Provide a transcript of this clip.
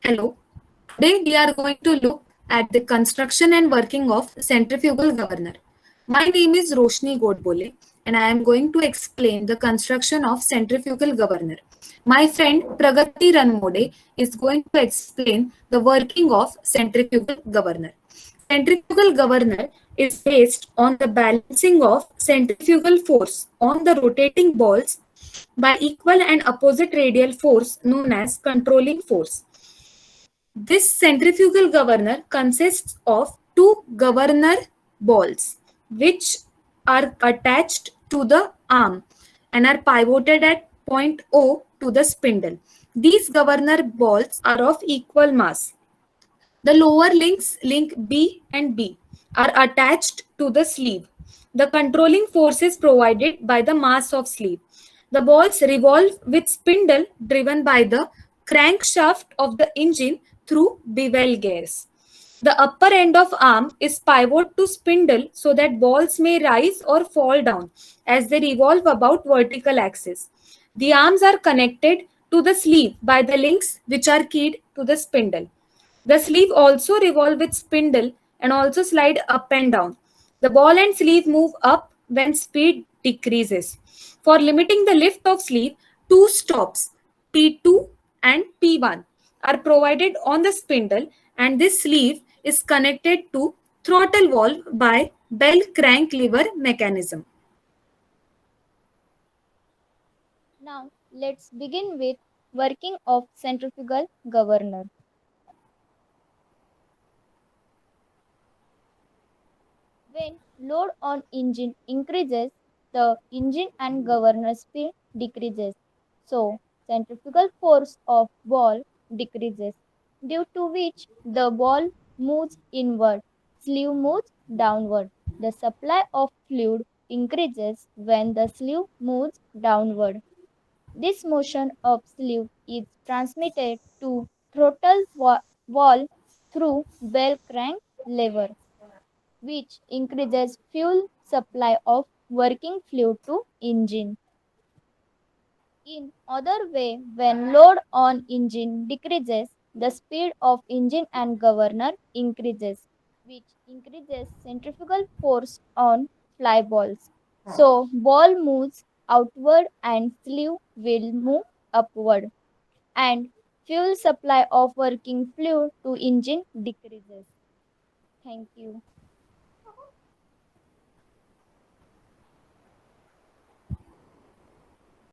Hello. Today we are going to look at the construction and working of centrifugal governor. My name is Roshni Godbole and I am going to explain the construction of centrifugal governor. My friend Pragati Ranmode is going to explain the working of centrifugal governor. Centrifugal governor is based on the balancing of centrifugal force on the rotating balls by equal and opposite radial force known as controlling force. This centrifugal governor consists of two governor balls which are attached to the arm and are pivoted at point O to the spindle. These governor balls are of equal mass. The lower links, link B and B, are attached to the sleeve. The controlling force is provided by the mass of sleeve. The balls revolve with spindle driven by the crankshaft of the engine through bevel gears. The upper end of arm is pivot to spindle so that balls may rise or fall down as they revolve about vertical axis. The arms are connected to the sleeve by the links which are keyed to the spindle. The sleeve also revolve with spindle and also slide up and down. The ball and sleeve move up when speed decreases. For limiting the lift of sleeve, two stops, P2 and P1, are provided on the spindle, and this sleeve is connected to throttle valve by bell crank lever mechanism. Now let's begin with working of centrifugal governor. When load on engine increases, the engine and governor speed decreases. So centrifugal force of ball decreases, due to which the ball moves inward, sleeve moves downward. The supply of fluid increases when the sleeve moves downward. This motion of sleeve is transmitted to throttle valve through bell crank lever, which increases fuel supply of working fluid to engine. In other way, when load on engine decreases, the speed of engine and governor increases, which increases centrifugal force on fly balls. So ball moves outward and sleeve will move upward, and fuel supply of working fluid to engine decreases. Thank you.